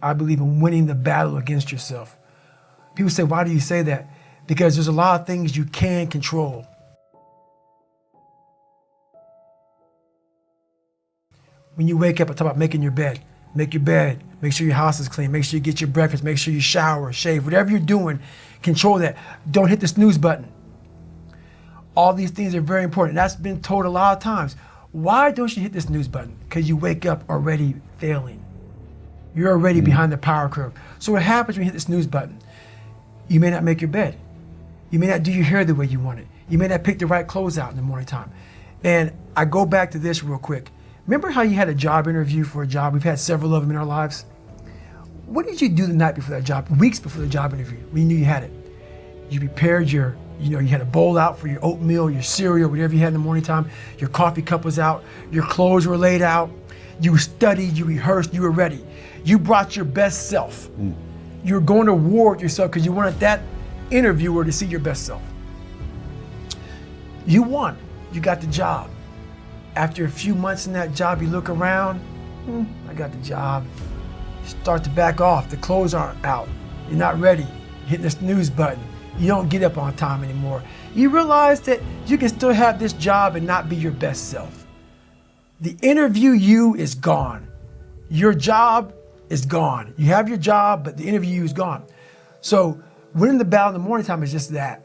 I believe in winning the battle against yourself. People say, why do you say that? Because there's a lot of things you can control. When you wake up, I talk about making your bed. Make your bed, make sure your house is clean, make sure you get your breakfast, make sure you shower, shave, whatever you're doing, control that. Don't hit the snooze button. All these things are very important. That's been told a lot of times. Why don't you hit the snooze button? Because you wake up already failing. You're already behind the power curve. So what happens when you hit the snooze button? You may not make your bed. You may not do your hair the way you want it. You may not pick the right clothes out in the morning time. And I go back to this real quick. Remember how you had a job interview for a job? We've had several of them in our lives. What did you do the night before that job, weeks before the job interview, when you knew you had it? You prepared you had a bowl out for your oatmeal, your cereal, whatever you had in the morning time. Your coffee cup was out. Your clothes were laid out. You studied, you rehearsed, you were ready. You brought your best self. You were going to war with yourself because you wanted that interviewer to see your best self. You won. You got the job. After a few months in that job, you look around, I got the job. You start to back off. The clothes aren't out. You're not ready. You're hitting the snooze button. You don't get up on time anymore. You realize that you can still have this job and not be your best self. The interview you is gone. Your job is gone. You have your job, but the interview you is gone. So winning the battle in the morning time is just that.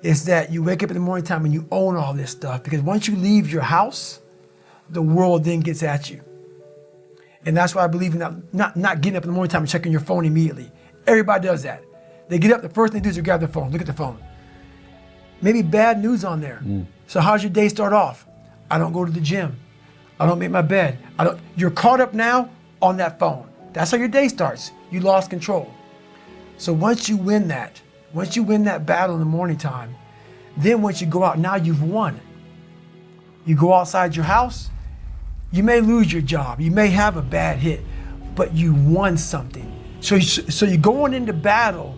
It's that you wake up in the morning time and you own all this stuff, because once you leave your house, the world then gets at you. And that's why I believe in not getting up in the morning time and checking your phone immediately. Everybody does that. They get up, the first thing they do is grab their phone, look at the phone. Maybe bad news on there. So how's your day start off? I don't go to the gym. I don't make my bed. You're caught up now on that phone. That's how your day starts. You lost control. So once you win that battle in the morning time, then once you go out, now you've won. You go outside your house, you may lose your job, you may have a bad hit, but you won something. So you're going into battle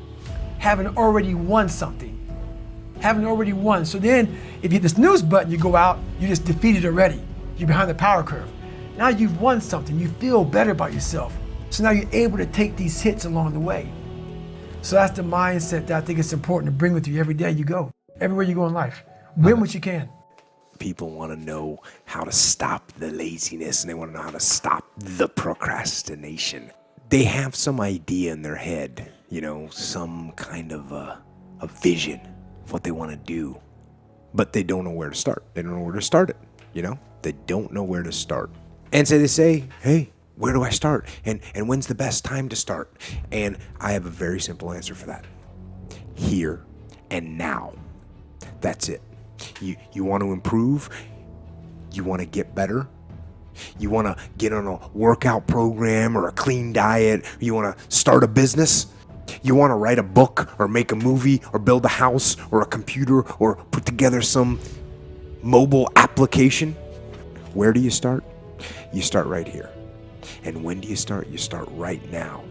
having already won something. Having already won. So then if you hit the snooze button, you go out, you just defeated already. You're behind the power curve. Now you've won something. You feel better about yourself. So now you're able to take these hits along the way. So that's the mindset that I think it's important to bring with you every day you go. Everywhere you go in life. Win what you can. People want to know how to stop the laziness, and they want to know how to stop the procrastination. They have some idea in their head, some kind of a vision of what they want to do, but they don't know where to start. They don't know where to start it, They don't know where to start. And so they say, hey, where do I start? And when's the best time to start? And I have a very simple answer for that. Here and now. That's it. You want to improve? You want to get better? You want to get on a workout program or a clean diet? You want to start a business? You want to write a book or make a movie or build a house or a computer or put together some mobile application? Where do you start? You start right here. And when do you start? You start right now.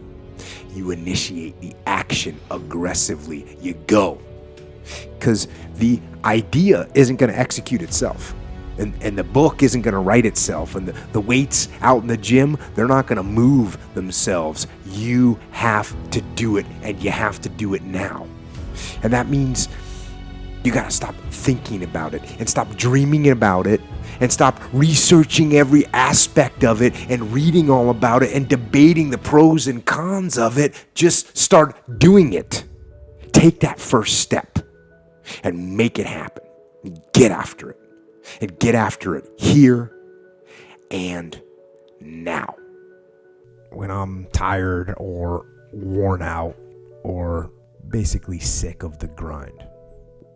You initiate the action aggressively. You go. Because the idea isn't going to execute itself. And the book isn't going to write itself. And the weights out in the gym, they're not going to move themselves. You have to do it, and you have to do it now. And that means you got to stop thinking about it and stop dreaming about it and stop researching every aspect of it and reading all about it and debating the pros and cons of it. Just start doing it. Take that first step and make it happen. Get after it. And get after it here and now. When I'm tired or worn out or basically sick of the grind,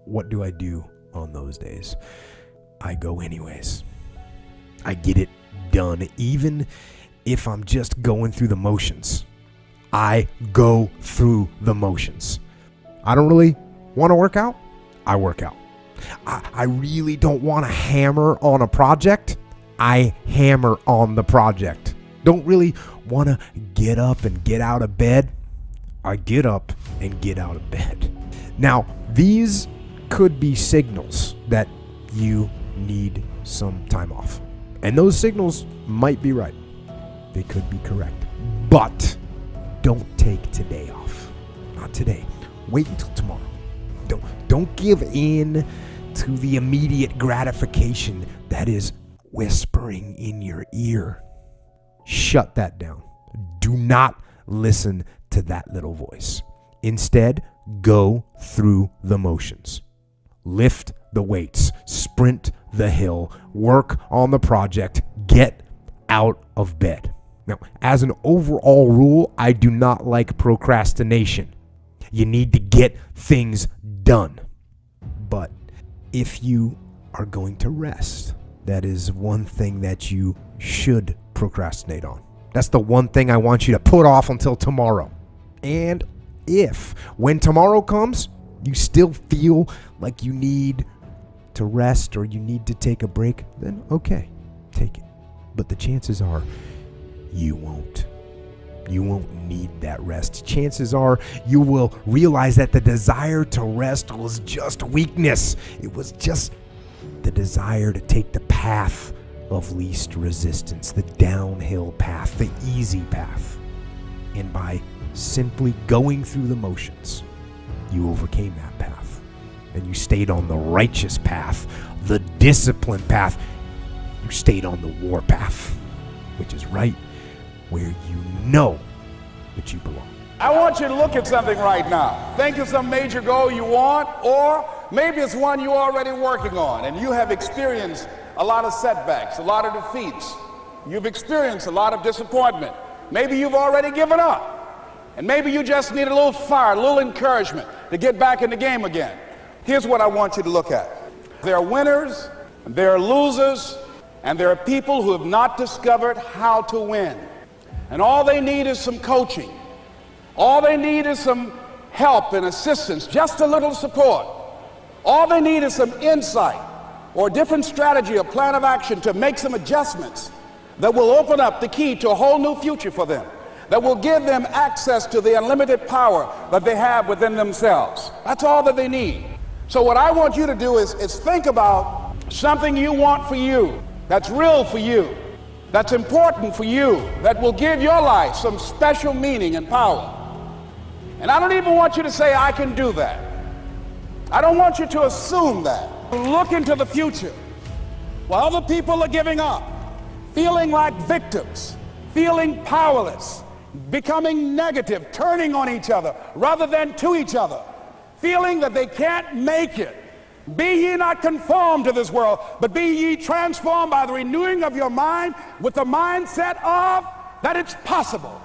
what do I do on those days? I go anyways. I get it done, even if I'm just going through the motions. I go through the motions. I don't really want to work out. I work out. I really don't want to hammer on a project. I hammer on the project. Don't really want to get up and get out of bed. I get up and get out of bed. Now, these could be signals that you need some time off. And those signals might be right. They could be correct. But don't take today off. Not today. Wait until tomorrow. Don't give in to the immediate gratification that is whispering in your ear. Shut that down. Do not listen to that little voice. Instead, go through the motions. Lift the weights, sprint the hill, work on the project, get out of bed. Now, as an overall rule, I do not like procrastination. You need to get things done. But if you are going to rest, that is one thing that you should procrastinate on. That's the one thing I want you to put off until tomorrow. And if, when tomorrow comes, you still feel like you need to rest or you need to take a break, then okay, take it. But the chances are you won't. You won't need that rest. Chances are you will realize that the desire to rest was just weakness. It was just the desire to take the path of least resistance, the downhill path, the easy path. And by simply going through the motions, you overcame that path. And you stayed on the righteous path, the disciplined path. You stayed on the war path, which is right where you know that you belong. I want you to look at something right now. Think of some major goal you want, or maybe it's one you're already working on and you have experienced a lot of setbacks, a lot of defeats. You've experienced a lot of disappointment. Maybe you've already given up. And maybe you just need a little fire, a little encouragement to get back in the game again. Here's what I want you to look at. There are winners, there are losers, and there are people who have not discovered how to win. And all they need is some coaching. All they need is some help and assistance, just a little support. All they need is some insight or a different strategy, a plan of action to make some adjustments that will open up the key to a whole new future for them, that will give them access to the unlimited power that they have within themselves. That's all that they need. So what I want you to do is think about something you want for you, that's real for you, that's important for you, that will give your life some special meaning and power. And I don't even want you to say, I can do that. I don't want you to assume that. Look into the future. While other people are giving up, feeling like victims, feeling powerless, becoming negative, turning on each other rather than to each other, feeling that they can't make it. Be ye not conformed to this world, but be ye transformed by the renewing of your mind with the mindset of that it's possible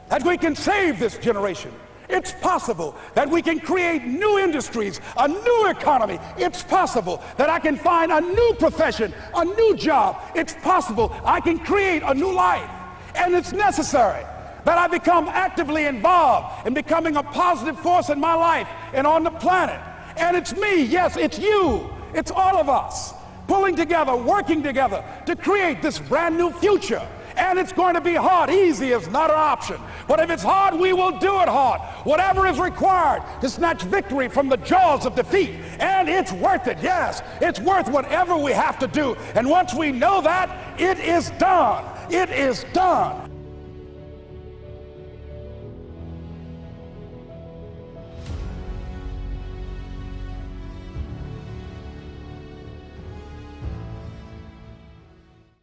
that we can save this generation. It's possible that we can create new industries, a new economy. It's possible that I can find a new profession, a new job. It's possible I can create a new life. And it's necessary that I become actively involved in becoming a positive force in my life and on the planet. And it's me, yes, it's you, it's all of us, pulling together, working together to create this brand new future. And it's going to be hard. Easy is not an option. But if it's hard, we will do it hard. Whatever is required to snatch victory from the jaws of defeat. And it's worth it, yes. It's worth whatever we have to do. And once we know that, it is done. It is done.